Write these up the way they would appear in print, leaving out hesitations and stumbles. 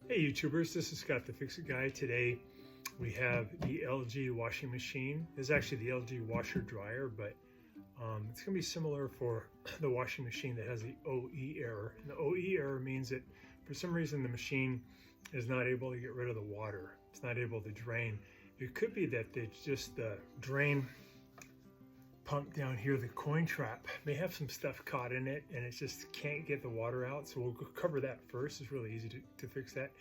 Hey YouTubers, this is Scott the Fix-It Guy. Today we have the LG washing machine. This is actually the LG washer dryer, but it's going to be similar for the washing machine that has the OE error. And the OE error means that for some reason the machine is not able to get rid of the water. It's not able to drain. It could be that it's just the drain pump down here, the coin trap, may have some stuff caught in it and it just can't get the water out. So we'll cover that first. It's really easy to fix that.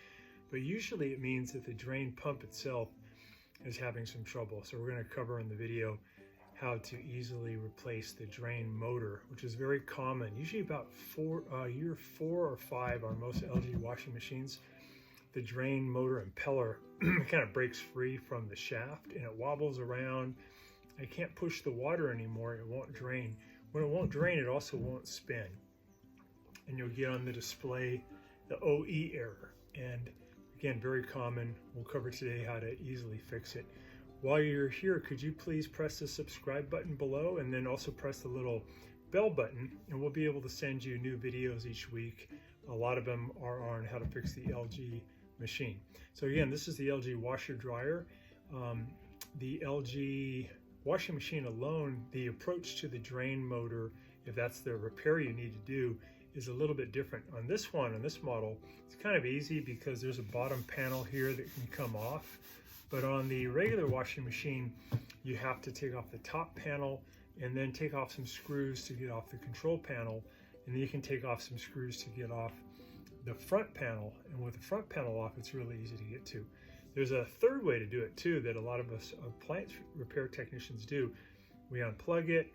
But usually it means that the drain pump itself is having some trouble. So we're going to cover in the video how to easily replace the drain motor, which is very common, usually about year 4 or 5 on most LG washing machines. The drain motor impeller kind of breaks free from the shaft and it wobbles around. I can't push the water anymore, it won't drain. When it won't drain, it also won't spin. And you'll get on the display the OE error. And again, very common. We'll cover today how to easily fix it. While you're here, could you please press the subscribe button below and then also press the little bell button, and we'll be able to send you new videos each week. A lot of them are on how to fix the LG machine. So again, this is the LG washer dryer. The LG washing machine alone, the approach to the drain motor, if that's the repair you need to do, is a little bit different. On this one, on this model, it's kind of easy because there's a bottom panel here that can come off. But on the regular washing machine, you have to take off the top panel and then take off some screws to get off the control panel. And then you can take off some screws to get off the front panel. And with the front panel off, it's really easy to get to. There's a third way to do it too that a lot of us appliance repair technicians do. We unplug it,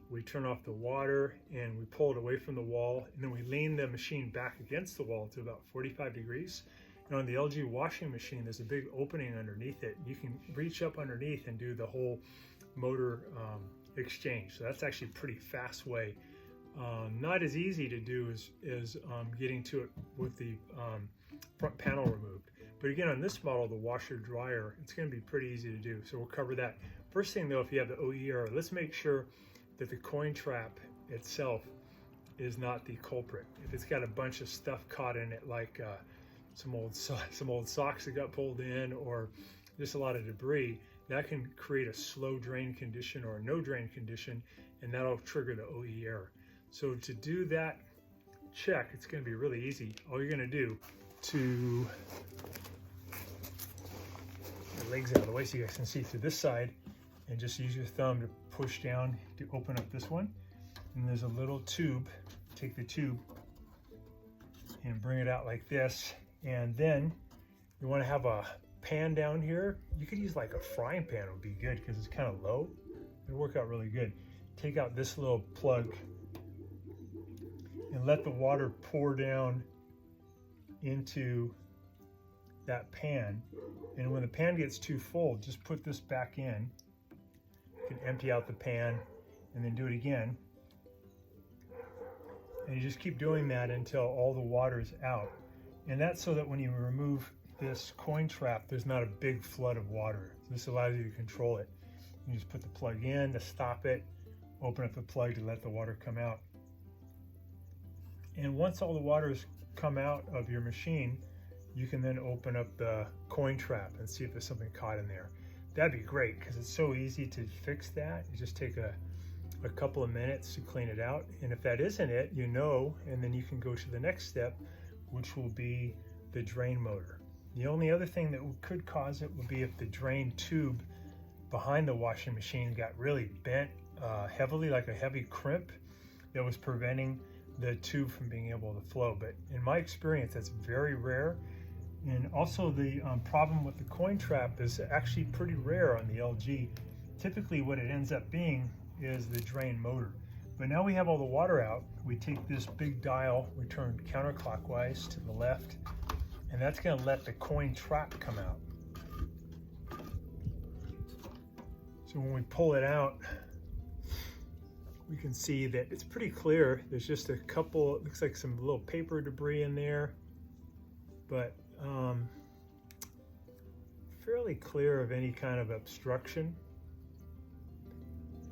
we turn off the water, and we pull it away from the wall, and then we lean the machine back against the wall to about 45 degrees. And on the LG washing machine, there's a big opening underneath it. You can reach up underneath and do the whole motor exchange. So that's actually a pretty fast way. Not as easy to do as getting to it with the front panel removed. But again, on this model, the washer dryer, it's going to be pretty easy to do. So we'll cover that. First thing though, if you have the OE error, let's make sure that the coin trap itself is not the culprit. If it's got a bunch of stuff caught in it, like some old socks that got pulled in, or just a lot of debris, that can create a slow drain condition or a no drain condition, and that'll trigger the OE error. So to do that check, it's going to be really easy. All you're going to do to the legs out of the way so you guys can see through this side, and just use your thumb to push down to open up this one. And there's a little tube. Take the tube and bring it out like this. And then you want to have a pan down here. You could use like a frying pan, it would be good because it's kind of low. It'll work out really good. Take out this little plug and let the water pour down into that pan. And when the pan gets too full, just put this back in. You can empty out the pan and then do it again. And you just keep doing that until all the water is out. And that's so that when you remove this coin trap, there's not a big flood of water. So this allows you to control it. You just put the plug in to stop it, open up the plug to let the water come out. And once all the water has come out of your machine, you can then open up the coin trap and see if there's something caught in there. That'd be great because it's so easy to fix that. You just take a couple of minutes to clean it out. And if that isn't it, you know, and then you can go to the next step, which will be the drain motor. The only other thing that could cause it would be if the drain tube behind the washing machine got really bent heavily, like a heavy crimp that was preventing the tube from being able to flow. But in my experience, that's very rare. And also the problem with the coin trap is actually pretty rare on the LG. Typically what it ends up being is the drain motor. But now we have all the water out, we take this big dial, we turn counterclockwise to the left, and that's going to let the coin trap come out. So when we pull it out, we can see that it's pretty clear. There's just a couple, it looks like some little paper debris in there, but fairly clear of any kind of obstruction.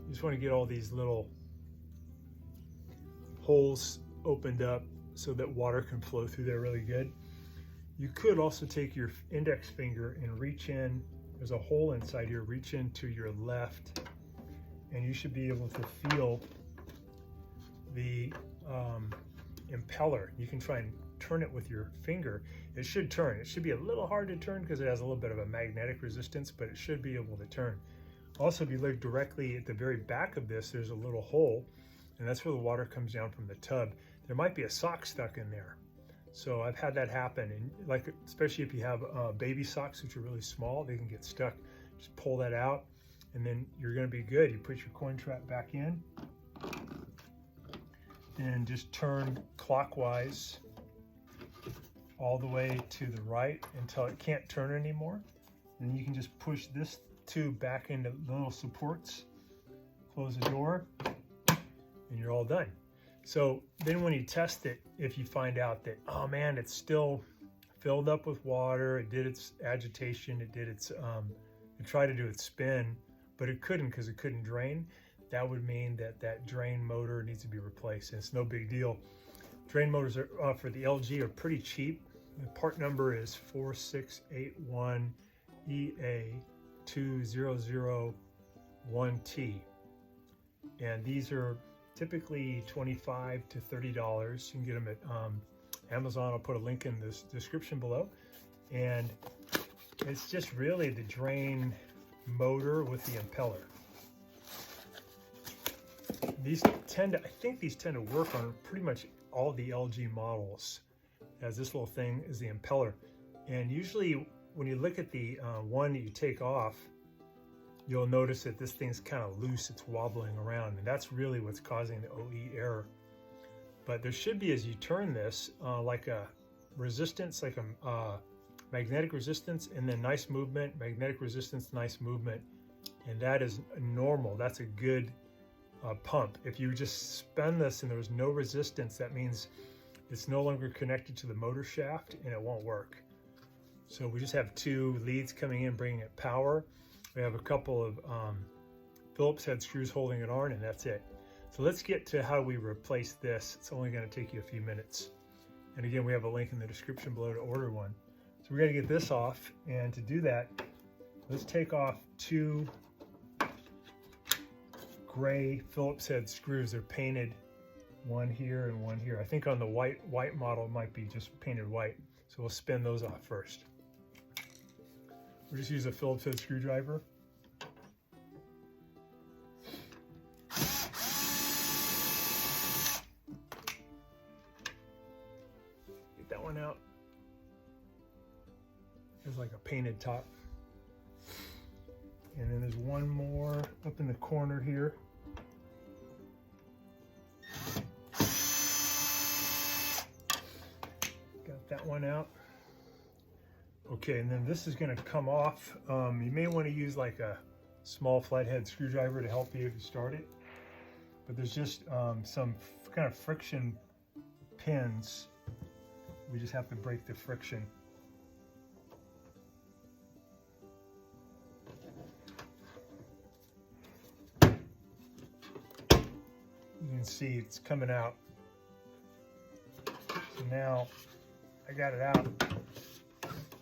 You just want to get all these little holes opened up so that water can flow through there really good. You could also take your index finger and reach in. There's a hole inside here. Reach into your left, and you should be able to feel the impeller. You can try and turn it with your finger. It should turn. It should be a little hard to turn because it has a little bit of a magnetic resistance, but it should be able to turn. Also, if you look directly at the very back of this, there's a little hole, and that's where the water comes down from the tub. There might be a sock stuck in there. So I've had that happen, and like, especially if you have baby socks, which are really small, they can get stuck. Just pull that out, and then you're gonna be good. You put your coin trap back in, and just turn clockwise all the way to the right until it can't turn anymore. Then you can just push this tube back into the little supports, close the door, and you're all done. So then when you test it, if you find out that, oh man, it's still filled up with water, it did its agitation, it did its, it tried to do its spin, but it couldn't because it couldn't drain, that would mean that that drain motor needs to be replaced. And it's no big deal. Drain motors are, for the LG are pretty cheap. The part number is 4681EA2001T. And these are typically $25 to $30. You can get them at Amazon. I'll put a link in the description below. And it's just really the drain motor with the impeller. These tend to, I think these tend to work on pretty much all the LG models, as this little thing is the impeller. And usually when you look at the one that you take off, you'll notice that this thing's kind of loose, it's wobbling around, and that's really what's causing the OE error. But there should be, as you turn this, like a resistance, like a magnetic resistance, and then nice movement, magnetic resistance, nice movement, and that is normal. That's a good pump. If you just spin this and there was no resistance, that means it's no longer connected to the motor shaft and it won't work. So we just have two leads coming in, bringing it power. We have a couple of Phillips head screws holding it on, and that's it. So let's get to how we replace this. It's only going to take you a few minutes. And again, we have a link in the description below to order one. So we're going to get this off, and to do that, let's take off two gray Phillips head screws. They're painted, one here and one here. I think on the white model it might be just painted white. So we'll spin those off first. We'll just use a Phillips head screwdriver. Get that one out. There's like a painted top. And then there's one more up in the corner here. Got that one out. Okay, and then this is going to come off. You may want to use like a small flathead screwdriver to help you start it. But there's just some kind of friction pins. We just have to break the friction. You can see it's coming out. So now I got it out.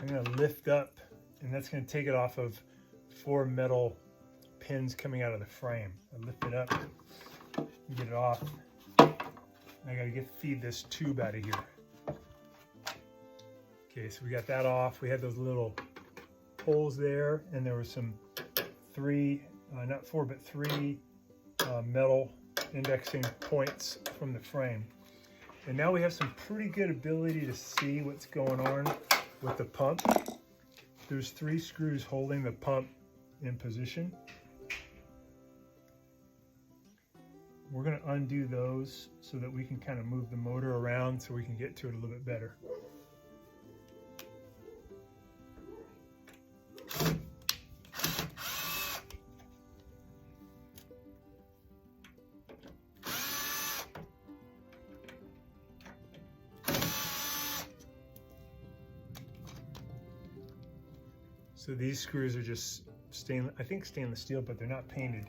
I'm going to lift up, and that's going to take it off of 4 metal pins coming out of the frame. I lift it up, get it off. I got to feed this tube out of here. Okay, so we got that off. We had those little holes there, and there were some 3 metal indexing points from the frame. And now we have some pretty good ability to see what's going on with the pump. There's 3 screws holding the pump in position. We're going to undo those so that we can kind of move the motor around so we can get to it a little bit better. So these screws are just stainless, I think stainless steel, but they're not painted.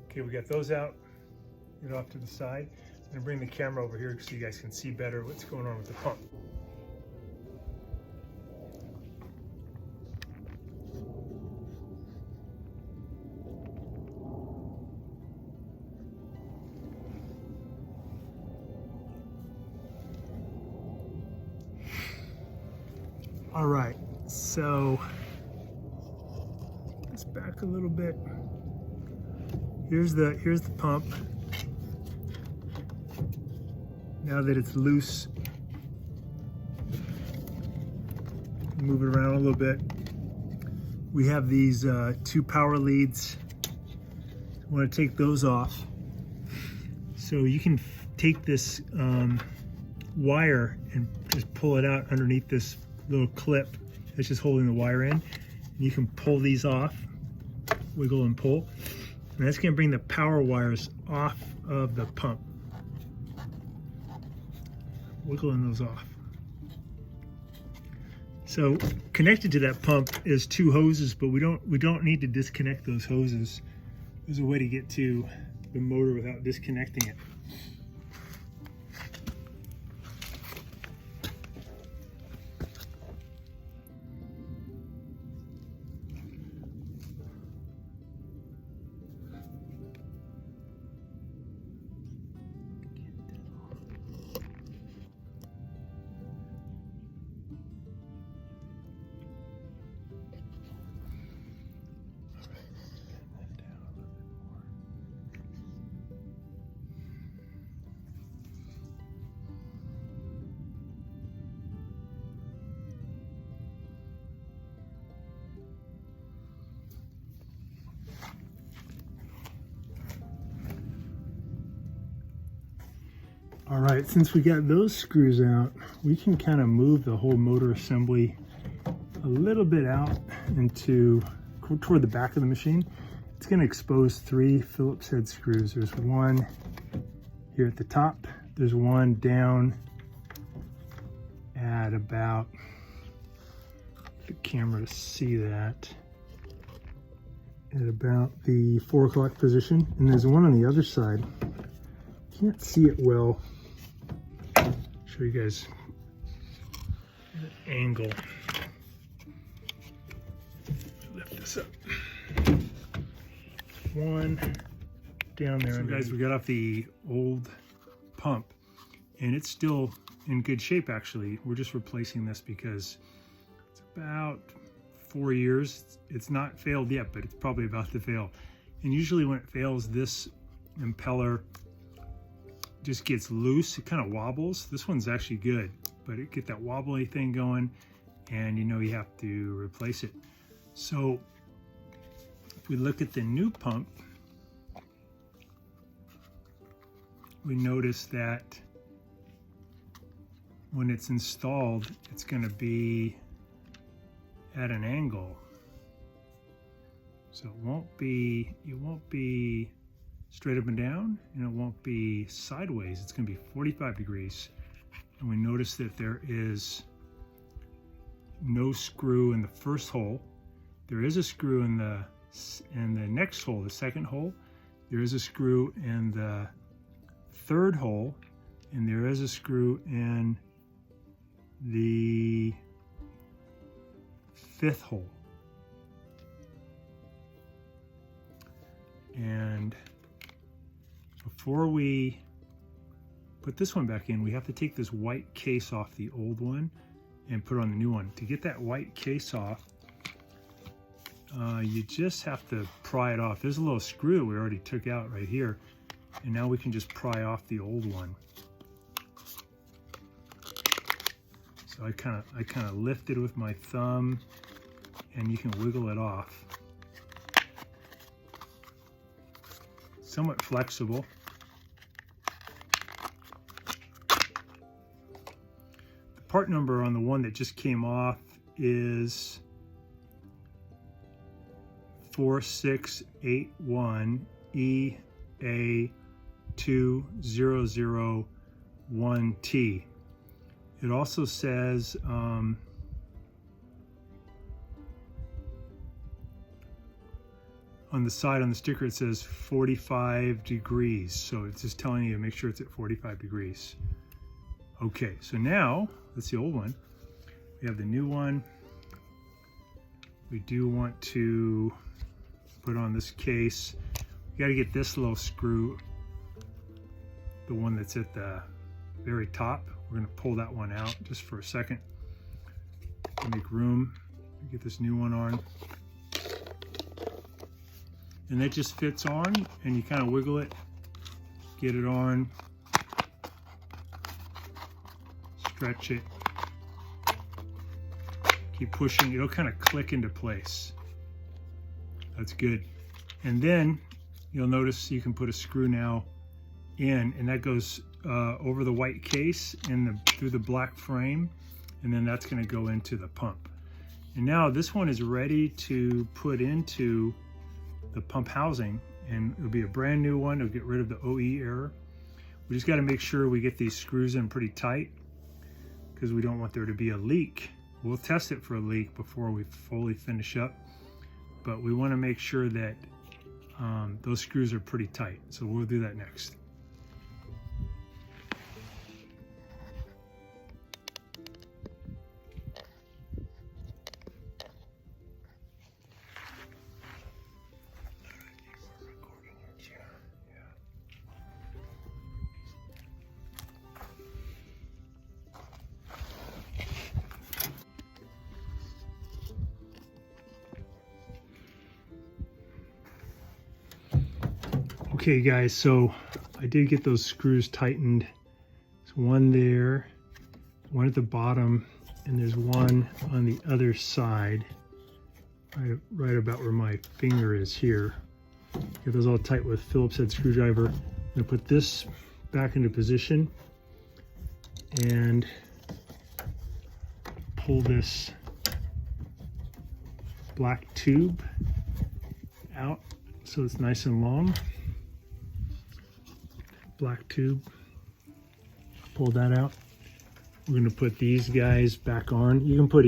Okay, we got those out. Get it off to the side. I'm gonna bring the camera over here so you guys can see better what's going on with the pump. All right, so let's back a little bit. Here's the pump. Now that it's loose, move it around a little bit. We have these 2 power leads. I want to take those off. So you can take this wire and just pull it out underneath this little clip that's just holding the wire in. And you can pull these off, wiggle and pull. And that's going to bring the power wires off of the pump. Wiggling those off. So connected to that pump is 2 hoses, but we don't need to disconnect those hoses. There's a way to get to the motor without disconnecting it. All right, since we got those screws out, we can kind of move the whole motor assembly a little bit out into toward the back of the machine. It's going to expose 3 Phillips head screws. There's one here at the top. There's one down at about, the camera to see that, at about the 4 o'clock position. And there's one on the other side. Can't see it well. Show you guys the angle. Lift this up. One down there. So guys, we got off the old pump and it's still in good shape actually. We're just replacing this because it's about 4 years. It's not failed yet, but it's probably about to fail. And usually when it fails, this impeller just gets loose. It kind of wobbles. This one's actually good, but it get that wobbly thing going and you know you have to replace it. So if we look at the new pump, we notice that when it's installed, it's going to be at an angle. So it won't be straight up and down, and it won't be sideways. It's going to be 45 degrees. And we notice that there is no screw in the first hole. There is a screw in the next hole, the second hole. There is a screw in the third hole, and there is a screw in the 5th hole. And before we put this one back in, we have to take this white case off the old one and put on the new one. To get that white case off, you just have to pry it off. There's a little screw that we already took out right here, and now we can just pry off the old one. So I kind of lift it with my thumb, and you can wiggle it off. Somewhat flexible. The part number on the one that just came off is 4681EA2001T. It also says on the side on the sticker it says 45 degrees. So it's just telling you to make sure it's at 45 degrees. Okay, so now that's the old one. We have the new one. We do want to put on this case. You got to get this little screw, the one that's at the very top. We're going to pull that one out just for a second to make room. Get this new one on. And that just fits on, and you kind of wiggle it, get it on, stretch it, keep pushing, it'll kind of click into place. That's good. And then you'll notice you can put a screw now in, and that goes over the white case and through the black frame, and then that's going to go into the pump. And now this one is ready to put into the pump housing, and it'll be a brand new one. It'll get rid of the OE error. We just got to make sure we get these screws in pretty tight because we don't want there to be a leak. We'll test it for a leak before we fully finish up, but we want to make sure that those screws are pretty tight. So we'll do that next. Okay guys, so I did get those screws tightened. There's one there, one at the bottom, and there's one on the other side, right about where my finger is here. Get those all tight with Phillips head screwdriver. I'm gonna put this back into position and pull this black tube out so it's nice and long. Black tube, pull that out. We're going to put these guys back on. You can put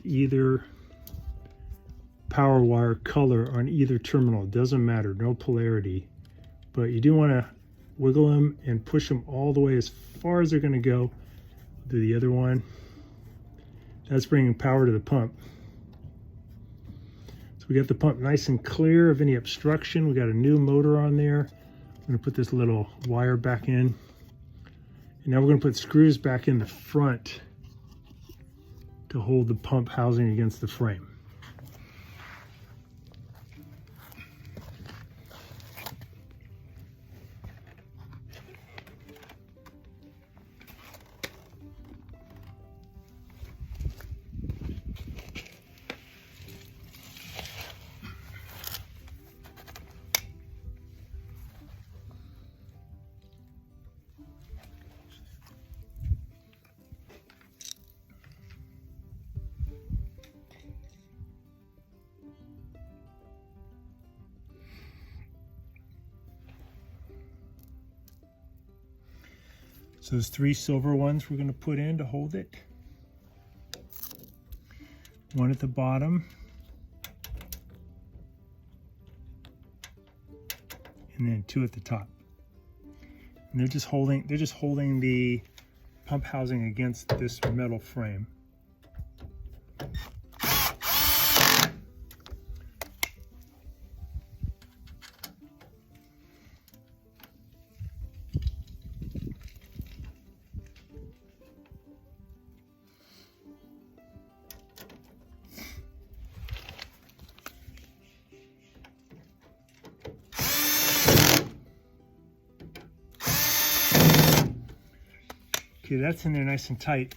either power wire color on either terminal. It doesn't matter, no polarity, but you do want to wiggle them and push them all the way as far as they're going to go. Do the other one. That's bringing power to the pump. We got the pump nice and clear of any obstruction. We got a new motor on there. I'm gonna put this little wire back in. And now we're gonna put screws back in the front to hold the pump housing against the frame. So there's 3 silver ones we're going to put in to hold it. One at the bottom. And then 2 at the top. And they're just holding the pump housing against this metal frame. Okay, that's in there nice and tight.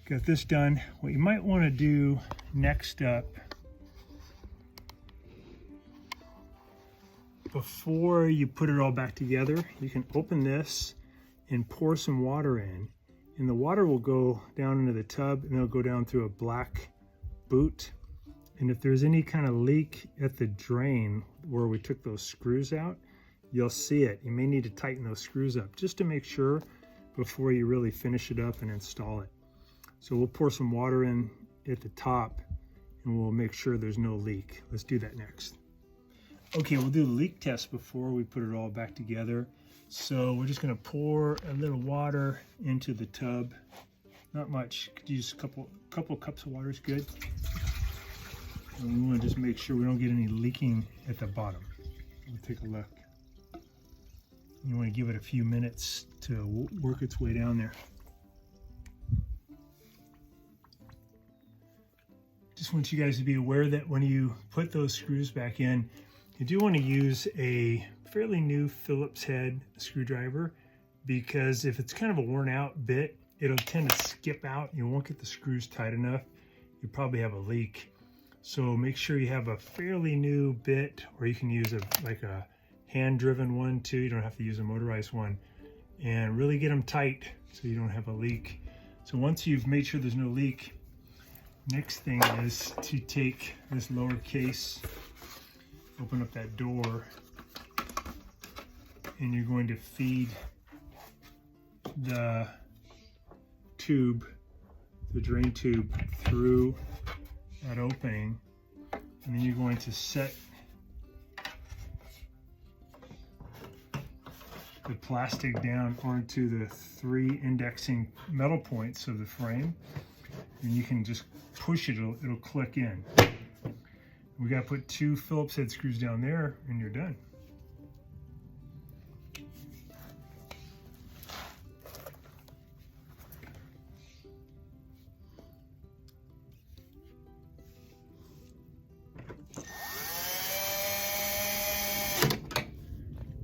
Got this done. What you might want to do next up, before you put it all back together, you can open this and pour some water in. And the water will go down into the tub and it'll go down through a black boot. And if there's any kind of leak at the drain where we took those screws out, you'll see it. You may need to tighten those screws up just to make sure before you really finish it up and install it. So we'll pour some water in at the top and we'll make sure there's no leak. Let's do that next. Okay, we'll do the leak test before we put it all back together. So we're just going to pour a little water into the tub. Not much, could use a couple cups of water is good. And we want to just make sure we don't get any leaking at the bottom. We'll take a look. You want to give it a few minutes to work its way down there. Just want you guys to be aware that when you put those screws back in, you do want to use a fairly new Phillips head screwdriver, because if it's kind of a worn out bit, it'll tend to skip out. You won't get the screws tight enough. You probably have a leak. So make sure you have a fairly new bit, or you can use like a hand-driven one too. You don't have to use a motorized one, and really get them tight so you don't have a leak. So once you've made sure there's no leak, next thing is to take this lower case, open up that door, and you're going to feed the tube, the drain tube, through that opening, and then you're going to set the plastic down onto the 3 indexing metal points of the frame, and you can just push it, it'll click in. We got to put 2 Phillips head screws down there, and you're done.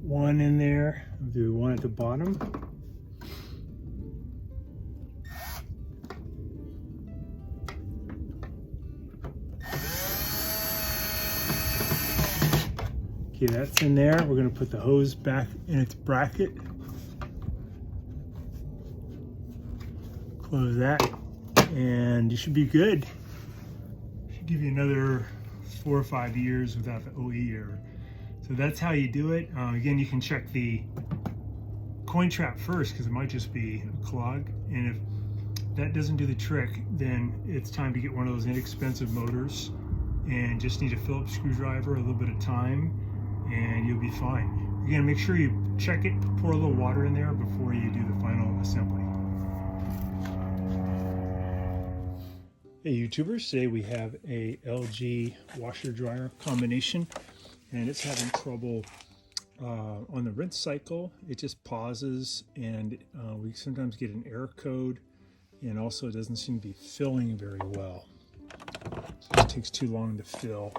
One in there, I'll do one at the bottom. Okay, that's in there. We're going to put the hose back in its bracket. Close that, and you should be good. Should give you another 4 or 5 years without the OE error. So that's how you do it. Again, you can check the coin trap first, because it might just be a clog. And if that doesn't do the trick, then it's time to get one of those inexpensive motors, and just need a Phillips screwdriver, a little bit of time, and you'll be fine. Again, make sure you check it, pour a little water in there before you do the final assembly. Hey YouTubers, today we have a LG washer dryer combination, and it's having trouble on the rinse cycle. It just pauses, and we sometimes get an error code, and also it doesn't seem to be filling very well. So it takes too long to fill.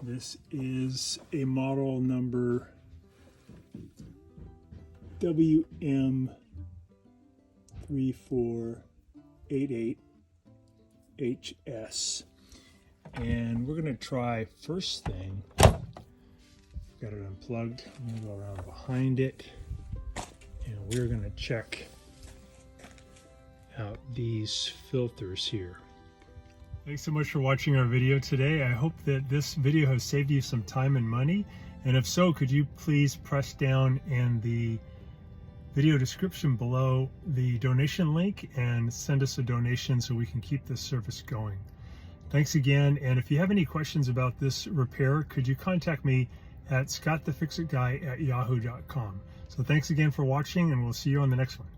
This is a model number WM3488HS. And we're going to try, first thing, got it unplugged. I'm going to go around behind it, and we're going to check out these filters here. Thanks so much for watching our video today. I hope that this video has saved you some time and money. And if so, could you please press down in the video description below the donation link and send us a donation so we can keep this service going. Thanks again, and if you have any questions about this repair, could you contact me at scottthefixitguy@yahoo.com. So thanks again for watching, and we'll see you on the next one.